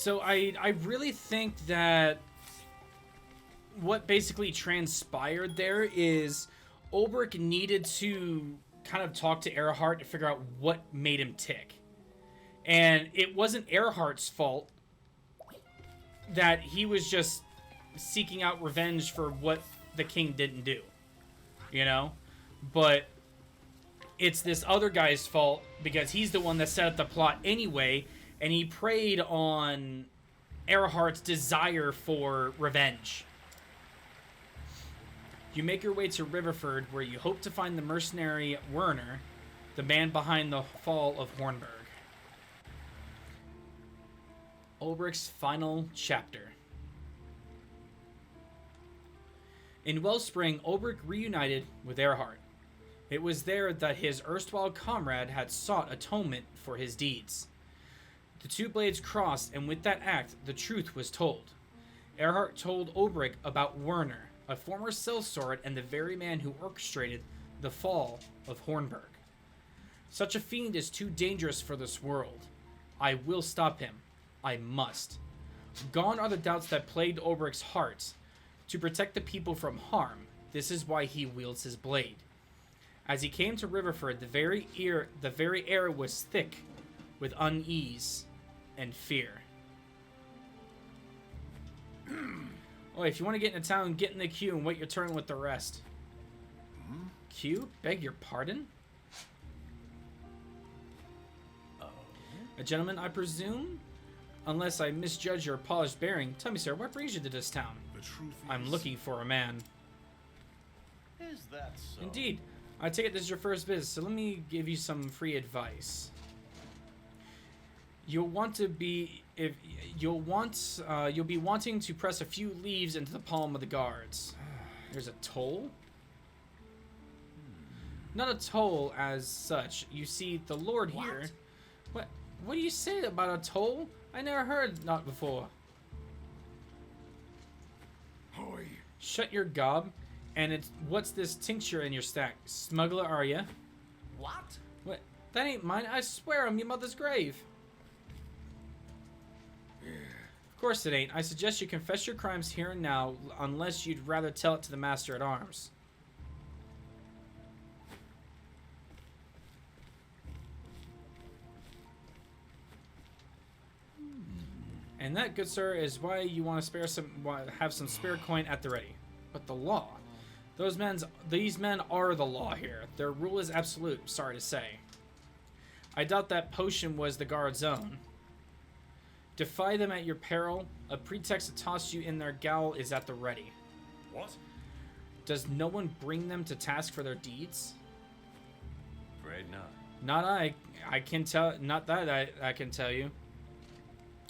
So I really think that what basically transpired there is Olberic needed to kind of talk to Earhart to figure out what made him tick. And it wasn't Earhart's fault that he was just seeking out revenge for what the king didn't do. You know? But it's this other guy's fault because he's the one that set up the plot anyway, and he preyed on Earhart's desire for revenge. You make your way to Riverford, where you hope to find the mercenary Werner, the man behind the fall of Hornburg. Olberic's final chapter. In Wellspring, Olberic reunited with Earhart. It was there that his erstwhile comrade had sought atonement for his deeds. The two blades crossed, and with that act, the truth was told. Earhart told Olberic about Werner, a former sellsword and the very man who orchestrated the fall of Hornburg. Such a fiend is too dangerous for this world. I will stop him. I must. Gone are the doubts that plagued Olberic's heart. To protect the people from harm, this is why he wields his blade. As he came to Riverford, the very air was thick with unease and fear. Oh, if you want to get into town, get in the queue and wait your turn with the rest. Queue? Beg your pardon? A gentleman, I presume? Unless I misjudge your polished bearing. Tell me, sir, what brings you to this town? The truth I'm is... looking for a man. Is that so? Indeed. I take it this is your first visit, so let me give you some free advice. You'll be wanting to press a few leaves into the palm of the guards. There's a toll? Not a toll as such. You see, the Lord here... What do you say about a toll? I never heard not before. Hoy. Shut your gob. And it's... What's this tincture in your stack? Smuggler, are ya? What? What? That ain't mine. I swear I'm your mother's grave. Of course it ain't. I suggest you confess your crimes here and now, unless you'd rather tell it to the Master at Arms. And that, good sir, is why you want to have some spare coin at the ready. But the law. These men are the law here. Their rule is absolute, sorry to say. I doubt that potion was the guard's own. Defy them at your peril. A pretext to toss you in their gaol is at the ready. What? Does no one bring them to task for their deeds? Afraid not. Not I. I can tell. Not that I can tell you.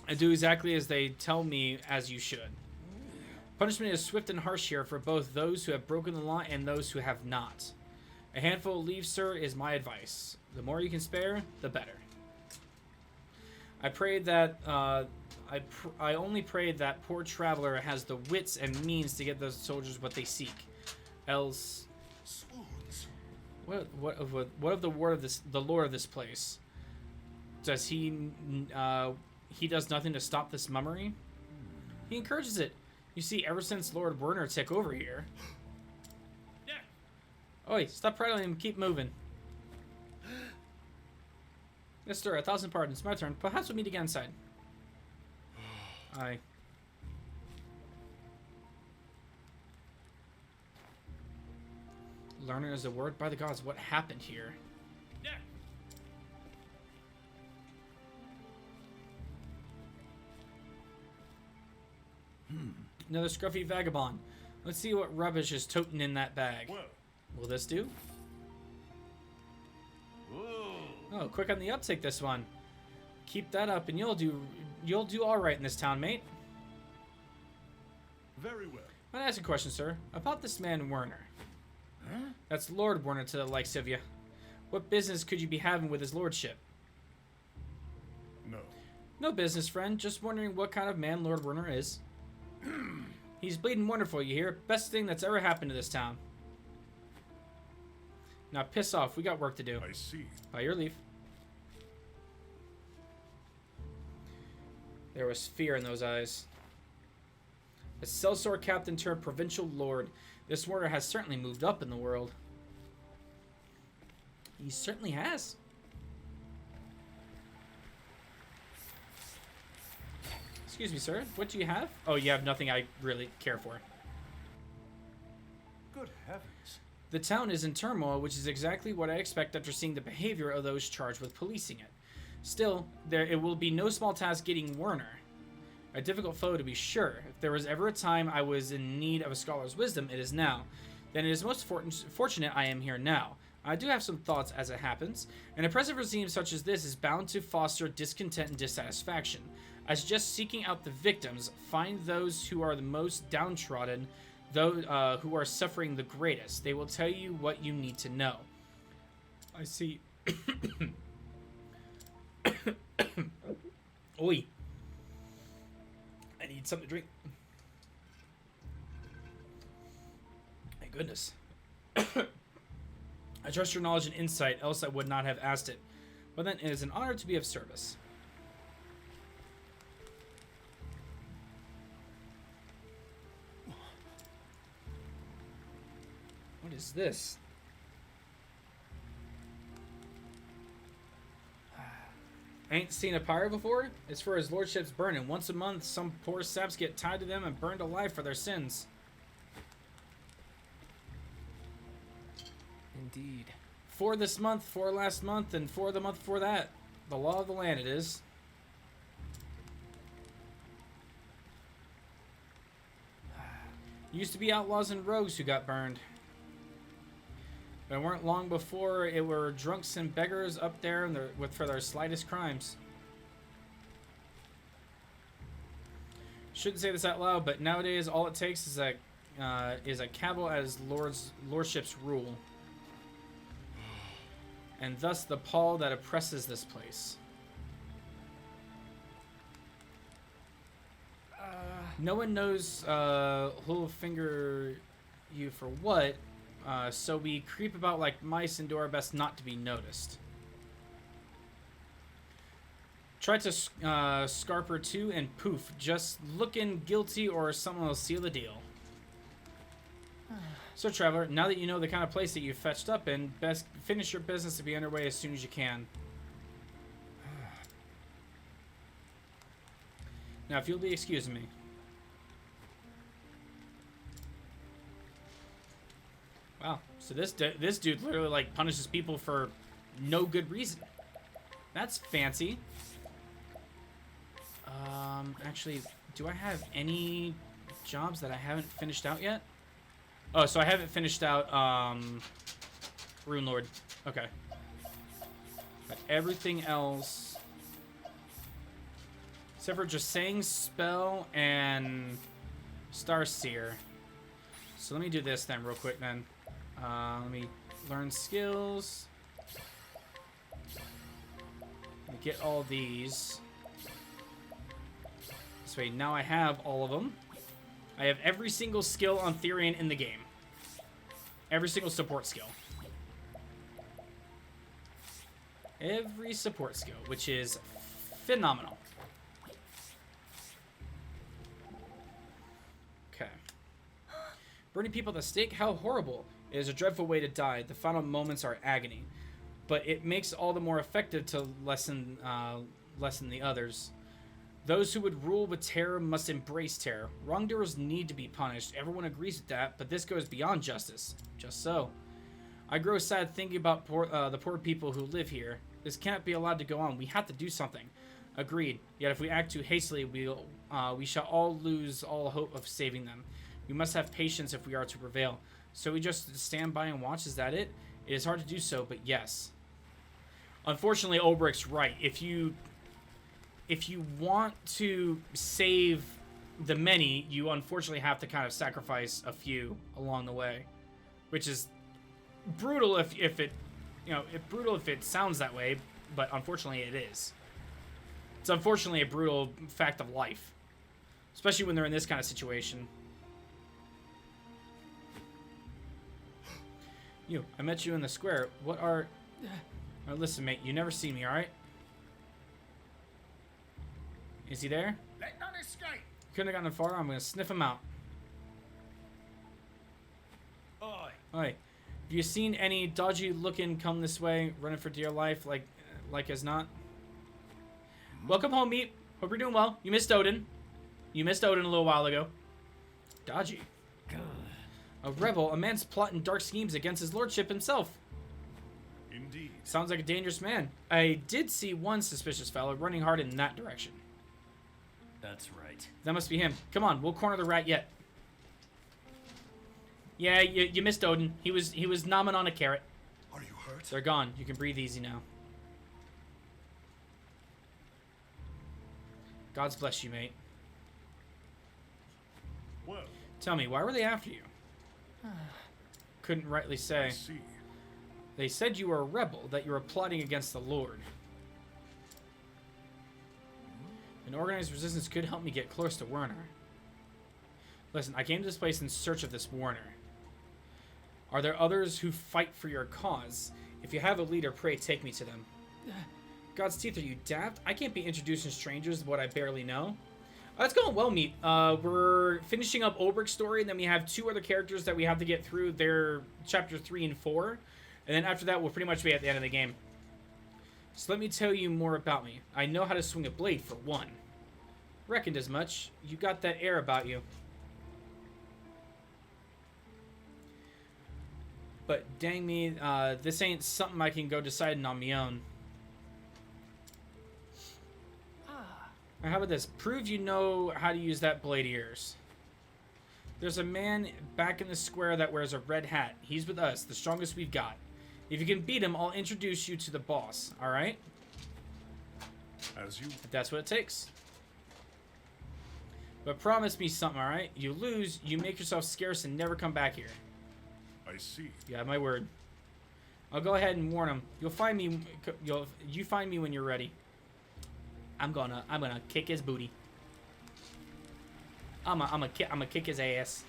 I do exactly as they tell me, as you should. Punishment is swift and harsh here for both those who have broken the law and those who have not. A handful of leaves, sir, is my advice. The more you can spare, the better. I pray that I only pray that poor traveler has the wits and means to get those soldiers what they seek. Else, Swoons. what of the lord of this place? Does he does nothing to stop this mummery? He encourages it. You see, ever since Lord Werner took over here. Yeah. Oi, stop prattling and keep moving. Yes, sir, 1,000 pardons. My turn. Perhaps we'll meet again inside. Aye. Learner is a word. By the gods, what happened here? Yeah. Another scruffy vagabond. Let's see what rubbish is toting in that bag. Whoa. Will this do? Whoa. Oh, quick on the uptick, this one. Keep that up, and you'll do all right in this town, mate. Very well. I'll ask a question, sir. About this man Werner. Huh? That's Lord Werner to the likes of you. What business could you be having with his lordship? No. No business, friend. Just wondering what kind of man Lord Werner is. He's bleeding wonderful, you hear? Best thing that's ever happened to this town. Now piss off. We got work to do. I see. By your leave. There was fear in those eyes. A sellsword captain turned provincial lord, this warrior has certainly moved up in the world. He certainly has. Excuse me, sir. What do you have? Oh, you have nothing I really care for. Good heavens. The town is in turmoil, which is exactly what I expect after seeing the behavior of those charged with policing it. Still, it will be no small task getting Werner. A difficult foe, to be sure. If there was ever a time I was in need of a scholar's wisdom, it is now. Then it is most fortunate I am here now. I do have some thoughts as it happens. An oppressive regime such as this is bound to foster discontent and dissatisfaction. I suggest seeking out the victims, find those who are the most downtrodden, those who are suffering the greatest. They will tell you what you need to know. I see. Oi. I need something to drink. Thank goodness. I trust your knowledge and insight, else I would not have asked it. But then it is an honor to be of service. What is this? Ain't seen a pirate before? It's for his lordship's burning. Once a month, some poor saps get tied to them and burned alive for their sins. Indeed. 4 this month, 4 last month, and 4 the month before that. The law of the land it is. Used to be outlaws and rogues who got burned. But it weren't long before it were drunks and beggars up there for their slightest crimes. Shouldn't say this out loud, but nowadays all it takes is a cavil as lordships rule. And thus the pall that oppresses this place. No one knows who'll finger you for what, so we creep about like mice and do our best not to be noticed. Try to scarp her too, and poof, just looking guilty or someone will seal the deal. So, Traveler, now that you know the kind of place that you fetched up in, best finish your business to be underway as soon as you can. Now, if you'll be excusing me. Wow, so this dude literally like punishes people for no good reason. That's fancy. Actually, do I have any jobs that I haven't finished out yet? Oh, so I haven't finished out Rune Lord. Okay. But everything else, except for just saying spell and Starseer. So let me do this then real quick then. Let me learn skills. Let me get all these. This way, now I have all of them. I have every single skill on Therian in the game. Every single support skill. Every support skill, which is phenomenal. Okay. Burning people at the stake? How horrible. It is a dreadful way to die. The final moments are agony. But it makes all the more effective to lessen the others. Those who would rule with terror must embrace terror. Wrongdoers need to be punished. Everyone agrees with that, but this goes beyond justice. Just so. I grow sad thinking about the poor people who live here. This can't be allowed to go on. We have to do something. Agreed. Yet if we act too hastily, we shall all lose all hope of saving them. We must have patience if we are to prevail. So we just stand by and watch? Is that it? It is hard to do so, but yes. Unfortunately, Olberic's right. If you want to save the many, you unfortunately have to kind of sacrifice a few along the way, which is brutal if it, brutal if it sounds that way, but unfortunately it is. It's unfortunately a brutal fact of life, especially when they're in this kind of situation. I met you in the square. What are... listen, mate, you never see me, alright? Is he there? Let none escape. Couldn't have gotten far. I'm gonna sniff him out. Oi. Alright. Have you seen any dodgy looking come this way, running for dear life like as not? Welcome home, Meat. Hope you're doing well. You missed Odin. You missed Odin a little while ago. Dodgy. A rebel, a man's plotting dark schemes against his lordship himself. Indeed. Sounds like a dangerous man. I did see one suspicious fellow running hard in that direction. That's right. That must be him. Come on, we'll corner the rat yet. Yeah, you missed Odin. He was nomming on a carrot. Are you hurt? They're gone. You can breathe easy now. God's bless you, mate. Well, Tell me, why were they after you? Couldn't rightly I say. see. They said you were a rebel, that you were plotting against the Lord. An organized resistance could help me get close to Werner. Listen, I came to this place in search of this Werner. Are there others who fight for your cause? If you have a leader, pray take me to them. God's teeth, are you daft? I can't be introducing strangers to what I barely know. That's going well, Meat. We're finishing up Olberic's story, and then we have 2 other characters that we have to get through. They're chapter 3 and 4. And then after that, we'll pretty much be at the end of the game. So let me tell you more about me. I know how to swing a blade, for one. Reckoned as much. You got that air about you. But dang me, this ain't something I can go deciding on my own. Now, how about this? Prove you know how to use that blade of yours. There's a man back in the square that wears a red hat. He's with us, the strongest we've got. If you can beat him, I'll introduce you to the boss, alright? As you. If that's what it takes. But promise me something, alright? You lose, you make yourself scarce and never come back here. I see. You have my word. I'll go ahead and warn him. You'll find me. You find me when you're ready. I'm gonna kick his booty. I'm gonna kick his ass.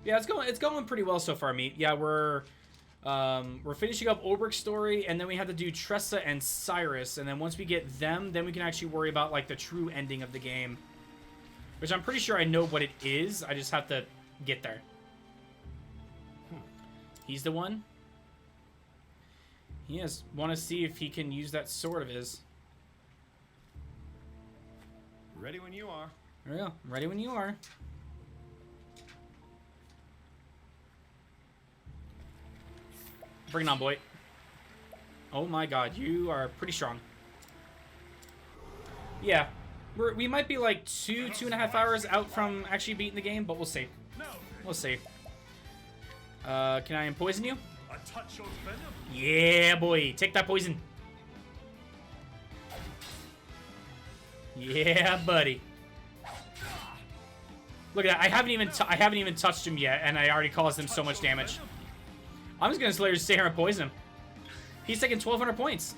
Yeah, it's going pretty well so far, Meat. Yeah, we're finishing up Olberic's story, and then we have to do Tressa and Cyrus, and then once we get them, then we can actually worry about like the true ending of the game, which I'm pretty sure I know what it is. I just have to get there. He's the one. He is. Want to see if he can use that sword of his. Ready when you are. There we go. I'm ready when you are. Bring it on, boy. Oh my god, you are pretty strong. Yeah. We might be like 2.5 hours out from actually beating the game, but we'll see. No. We'll see. Can I poison you? A touch of venom. Yeah, boy. Take that poison. Yeah, buddy. Look at that. I haven't even touched him yet, and I already caused him so much damage. I'm just gonna stay here and poison him. He's taking 1,200 points.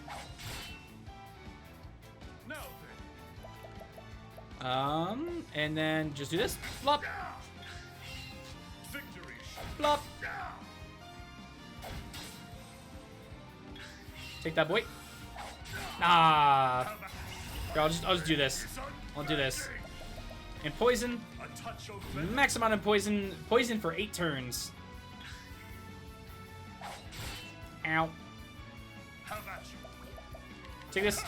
No. And then just do this. Flop. Victory. Flop. Take that, boy. Ah. I'll just do this. I'll do this. And poison. A touch of venom. Max amount of poison. Poison for 8 turns. Ow. How about you? Take this.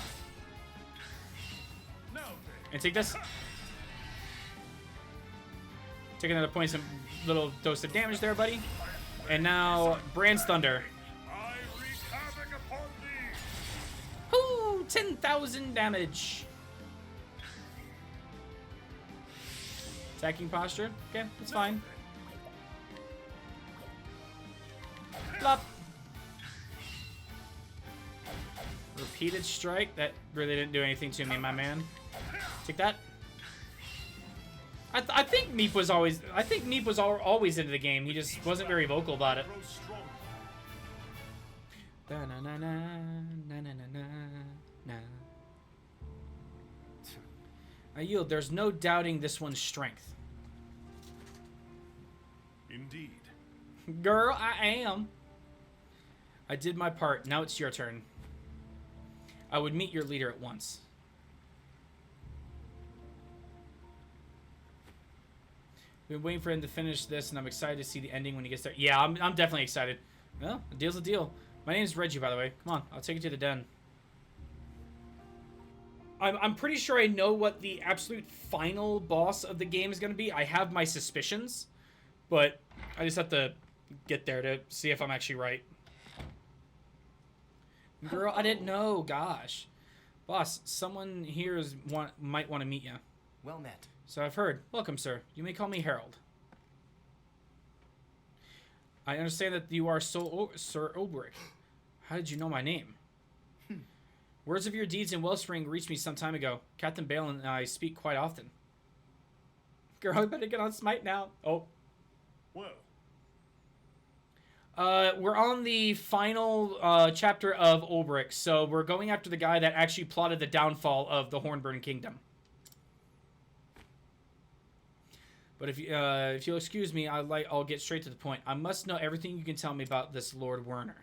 No. And take this. Take another poison, little dose of damage there, buddy. And now, Brand's Thunder. I wreak havoc upon thee. Whoo! 10,000 damage. Attacking posture. Okay, that's fine. Flop. Repeated strike. That really didn't do anything to me, my man. Take that. I think Meep was always. I think Meep was always into the game. He just wasn't very vocal about it. Grow strong. I yield. There's no doubting this one's strength. Indeed. Girl, I am. I did my part. Now it's your turn. I would meet your leader at once. Been waiting for him to finish this, and I'm excited to see the ending when he gets there. Yeah, I'm definitely excited. Well, a deal's a deal. My name's Reggie, by the way. Come on, I'll take you to the den. I'm pretty sure I know what the absolute final boss of the game is going to be. I have my suspicions, but I just have to get there to see if I'm actually right. Girl, I didn't know. Gosh. Boss, someone here might want to meet you. Well met. So I've heard. Welcome, sir. You may call me Harold. I understand that you are Sir Olberic. How did you know my name? Words of your deeds in Wellspring reached me some time ago. Captain Balin and I speak quite often. Girl, I better get on Smite now. Oh. Well, We're on the final chapter of Olberic, so we're going after the guy that actually plotted the downfall of the Hornburn Kingdom. But if you'll excuse me, I'll get straight to the point. I must know everything you can tell me about this Lord Werner.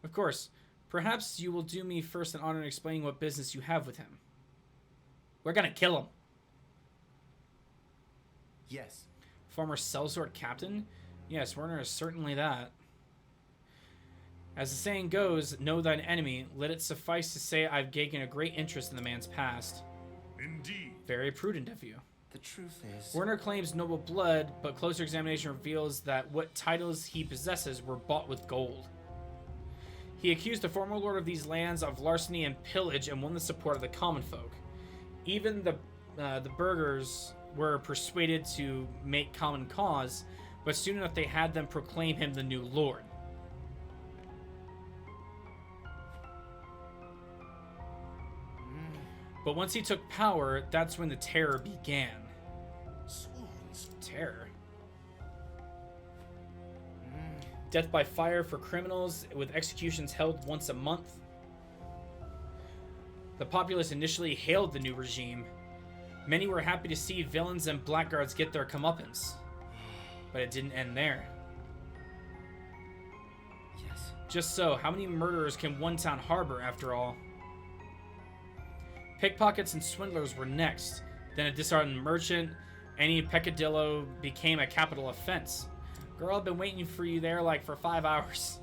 Of course. Perhaps you will do me first an honor in explaining what business you have with him. We're gonna kill him. Yes. Former sellsword captain? Yes, Werner is certainly that. As the saying goes, know thine enemy. Let it suffice to say I've taken a great interest in the man's past. indeed. Very prudent of you. The truth is... Werner claims noble blood, but closer examination reveals that what titles he possesses were bought with gold. He accused the former lord of these lands of larceny and pillage and won the support of the common folk. Even the burghers were persuaded to make common cause, but soon enough they had them proclaim him the new lord. But once he took power, that's when the terror began. Swans. Terror? Death by fire for criminals, with executions held once a month. The populace initially hailed the new regime. Many were happy to see villains and blackguards get their comeuppance. But it didn't end there. Yes. Just so, how many murderers can one town harbor, after all? Pickpockets and swindlers were next. Then a disheartened merchant. Any peccadillo became a capital offense. Girl, I've been waiting for you there like for 5 hours.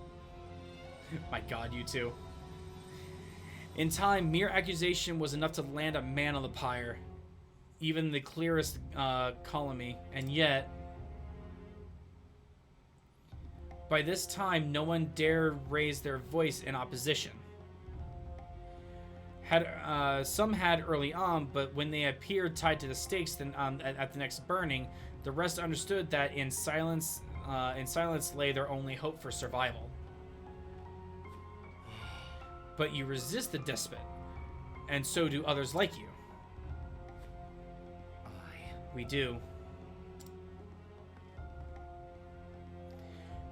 My god, you two. In time, mere accusation was enough to land a man on the pyre. Even the clearest colony. And yet, by this time, no one dared raise their voice in opposition. Some had early on, but when they appeared tied to the stakes at the next burning, the rest understood that in silence lay their only hope for survival. But you resist the despot, and so do others like you. We do.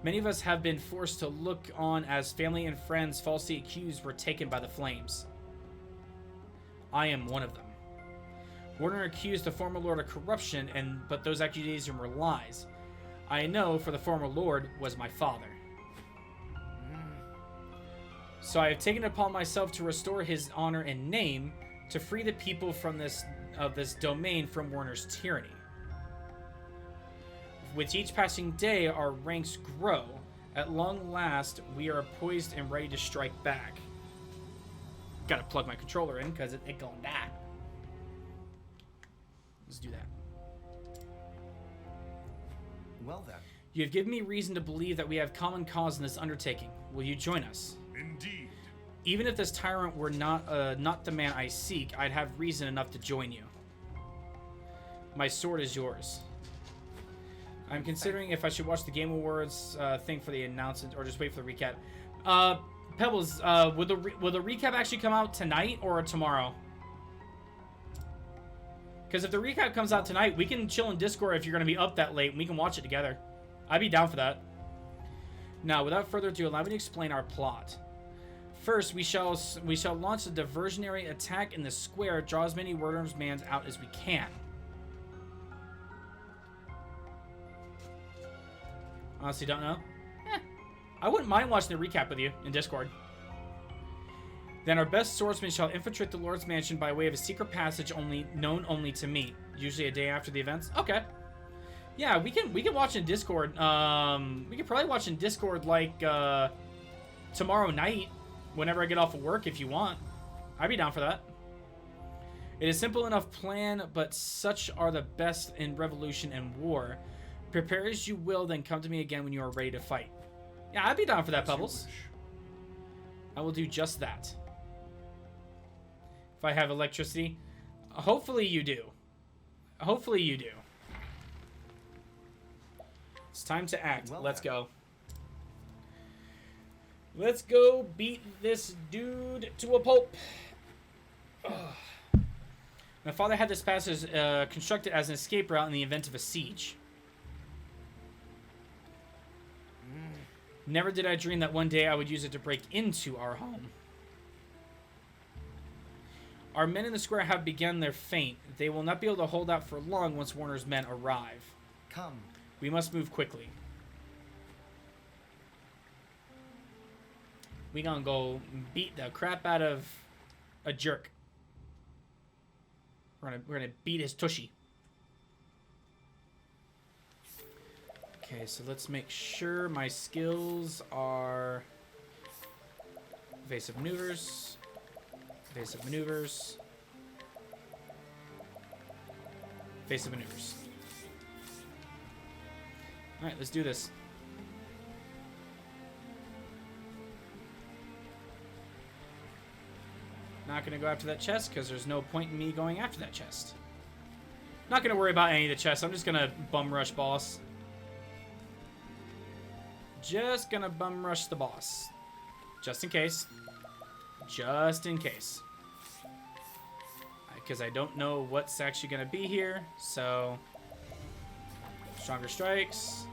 Many of us have been forced to look on as family and friends falsely accused were taken by the flames. I am one of them. Werner accused the former lord of corruption, but those accusations were lies. I know, for the former lord was my father. So I have taken it upon myself to restore his honor and name, to free the people from this domain from Werner's tyranny. With each passing day, our ranks grow. At long last, we are poised and ready to strike back. Gotta plug my controller in, because it gonna die. Let's do that. Well then. You have given me reason to believe that we have common cause in this undertaking. Will you join us? Indeed. Even if this tyrant were not the man I seek, I'd have reason enough to join you. My sword is yours. I'm considering if I should watch the Game Awards thing for the announcement or just wait for the recap. Pebbles, will the recap actually come out tonight or tomorrow? Because if the recap comes out tonight, we can chill in Discord if you're going to be up that late, and we can watch it together. I'd be down for that. Now, without further ado, allow me to explain our plot. First, we shall launch a diversionary attack in the square, draw as many Werner's mans out as we can. Honestly, don't know. I wouldn't mind watching the recap with you in Discord. Then our best swordsman shall infiltrate the Lord's mansion by way of a secret passage known only to me, usually a day after the events. Okay. Yeah, we can watch in Discord. We could probably watch in Discord like tomorrow night, whenever I get off of work. If you want, I'd be down for that. It is simple enough plan, but such are the best in revolution and war. Prepare as you will, then come to me again when you are ready to fight. Yeah, I'd be down for that, As you Pebbles. wish. I will do just that. If I have electricity. Hopefully you do. Hopefully you do. It's time to act. Well, Let's then. go. Let's go beat this dude to a pulp. Ugh. My father had this passage constructed as an escape route in the event of a siege. Never did I dream that one day I would use it to break into our home. Our men in the square have begun their feint. They will not be able to hold out for long once Warner's men arrive. Come. We must move quickly. We gonna go beat the crap out of a jerk. We're gonna beat his tushy. Okay, so let's make sure my skills are evasive maneuvers, evasive maneuvers, evasive maneuvers. All right, let's do this. Not gonna go after that chest because there's no point in me going after that chest. Not gonna worry about any of the chests. I'm just gonna bum rush boss. Just gonna bum rush the boss. Just in case. Just in case. Because I don't know what's actually gonna be here. So, stronger strikes,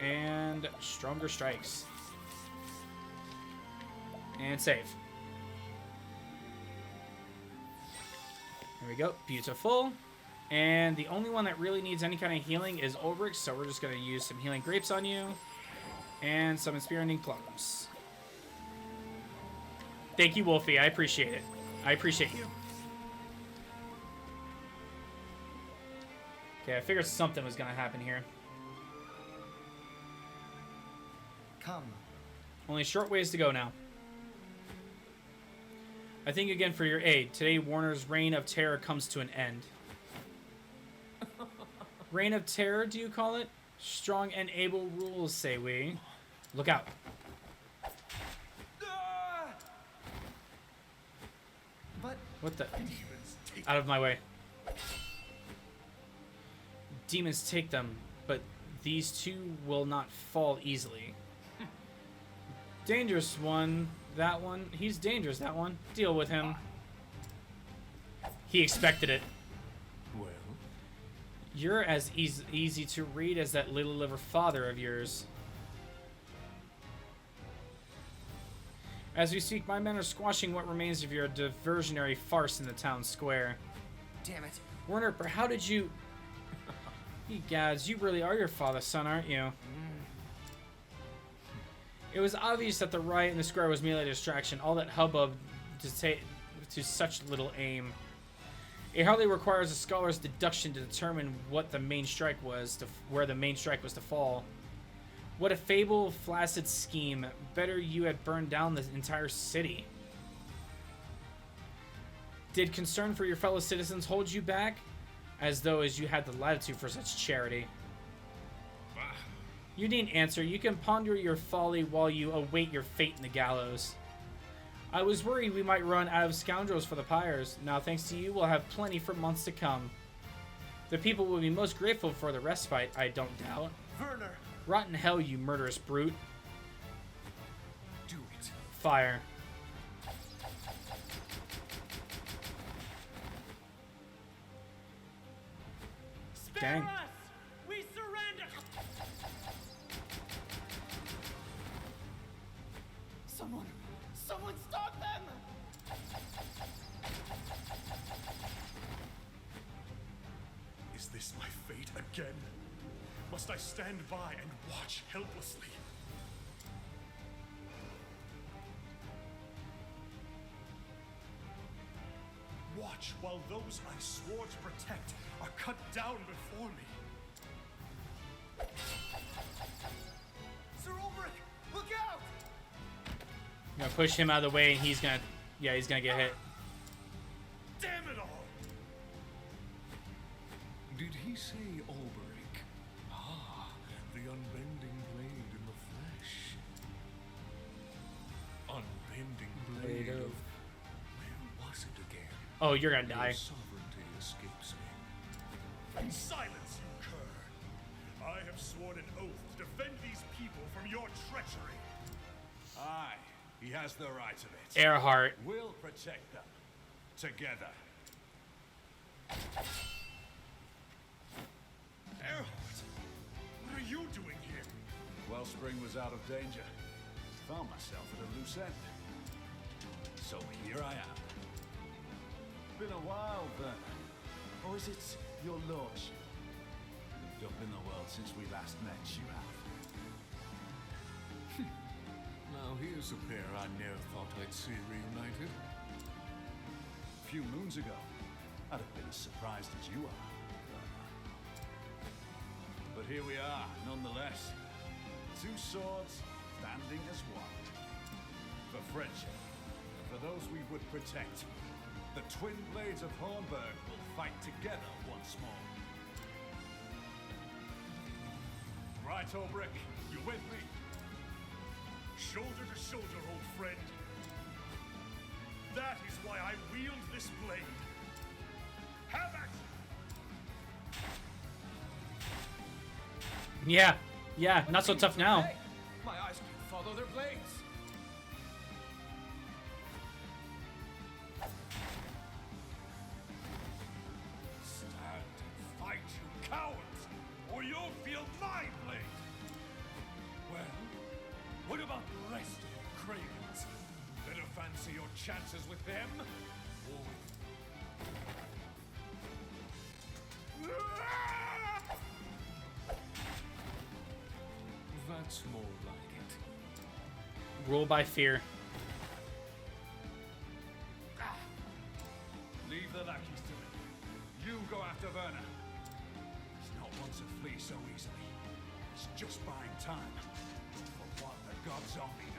and stronger strikes. And save. There we go. Beautiful. And the only one that really needs any kind of healing is Olberic, so we're just going to use some healing grapes on you. And some inspiring plums. Thank you, Wolfie. I appreciate it. I appreciate you. Okay, I figured something was going to happen here. Come. Only short ways to go now. I thank you again for your aid. Today, Warner's reign of terror comes to an end. Reign of terror, do you call it? Strong and able rules, say we. Look out. But What the? Demons take Out of my way. Demons take them, but these two will not fall easily. Dangerous one. That one. He's dangerous, that one. Deal with him. He expected it. well. You're as easy to read as that little liver father of yours. As we speak, my men are squashing what remains of your diversionary farce in the town square. damn it. Werner, but how did you... You gads, you really are your father's son, aren't you? It was obvious that the riot in the square was merely a distraction, all that hubbub to such little aim. It hardly requires a scholar's deduction to determine what the main strike was, where the main strike was to fall. What a fable, flaccid scheme. Better you had burned down the entire city. Did concern for your fellow citizens hold you back? As though you had the latitude for such charity. You needn't answer. You can ponder your folly while you await your fate in the gallows. I was worried we might run out of scoundrels for the pyres. Now, thanks to you, we'll have plenty for months to come. The people will be most grateful for the respite, I don't doubt. Werner, Rotten hell, you murderous brute. Do it. Fire. Dang. We surrender! someone stop them! Is this my fate again? Must I stand by and watch helplessly? Watch while those I swore to protect are cut down before me. Gonna push him out of the way, and he's gonna get hit. Damn it all! Did he say Olberic? Ah, the unbending blade in the flesh. Unbending blade of... Where was it again? Oh, you're gonna die. Your sovereignty escapes me. Silence, you cur! I have sworn an oath to defend these people from your treachery. Aye, he has the right of it. Earhart. We'll protect them. Together. Earhart, what are you doing here? Wellspring was out of danger. Found myself at a loose end. So here I am. Been a while, Werner. Or is it your lordship? Moved up in the world since we last met, you have. Now here's a pair I never thought I'd see reunited. A few moons ago, I'd have been as surprised as you are. But here we are, nonetheless. Two swords standing as one. For friendship, and for those we would protect, the twin blades of Hornburg will fight together once more. Right, Olberic, you with me? Shoulder to shoulder, old friend. That is why I wield this blade. Have at it! Yeah, not so tough now. Hey, my eyes can follow their blades. Stand and fight, you cowards, or you'll feel my blade! Well, what about the rest of you cravens? Better fancy your chances with them, or with... That's more like it. Rule by fear. Leave the lackeys to me. You go after Werner. He's not one to flee so easily. It's just buying time. For what the gods are me.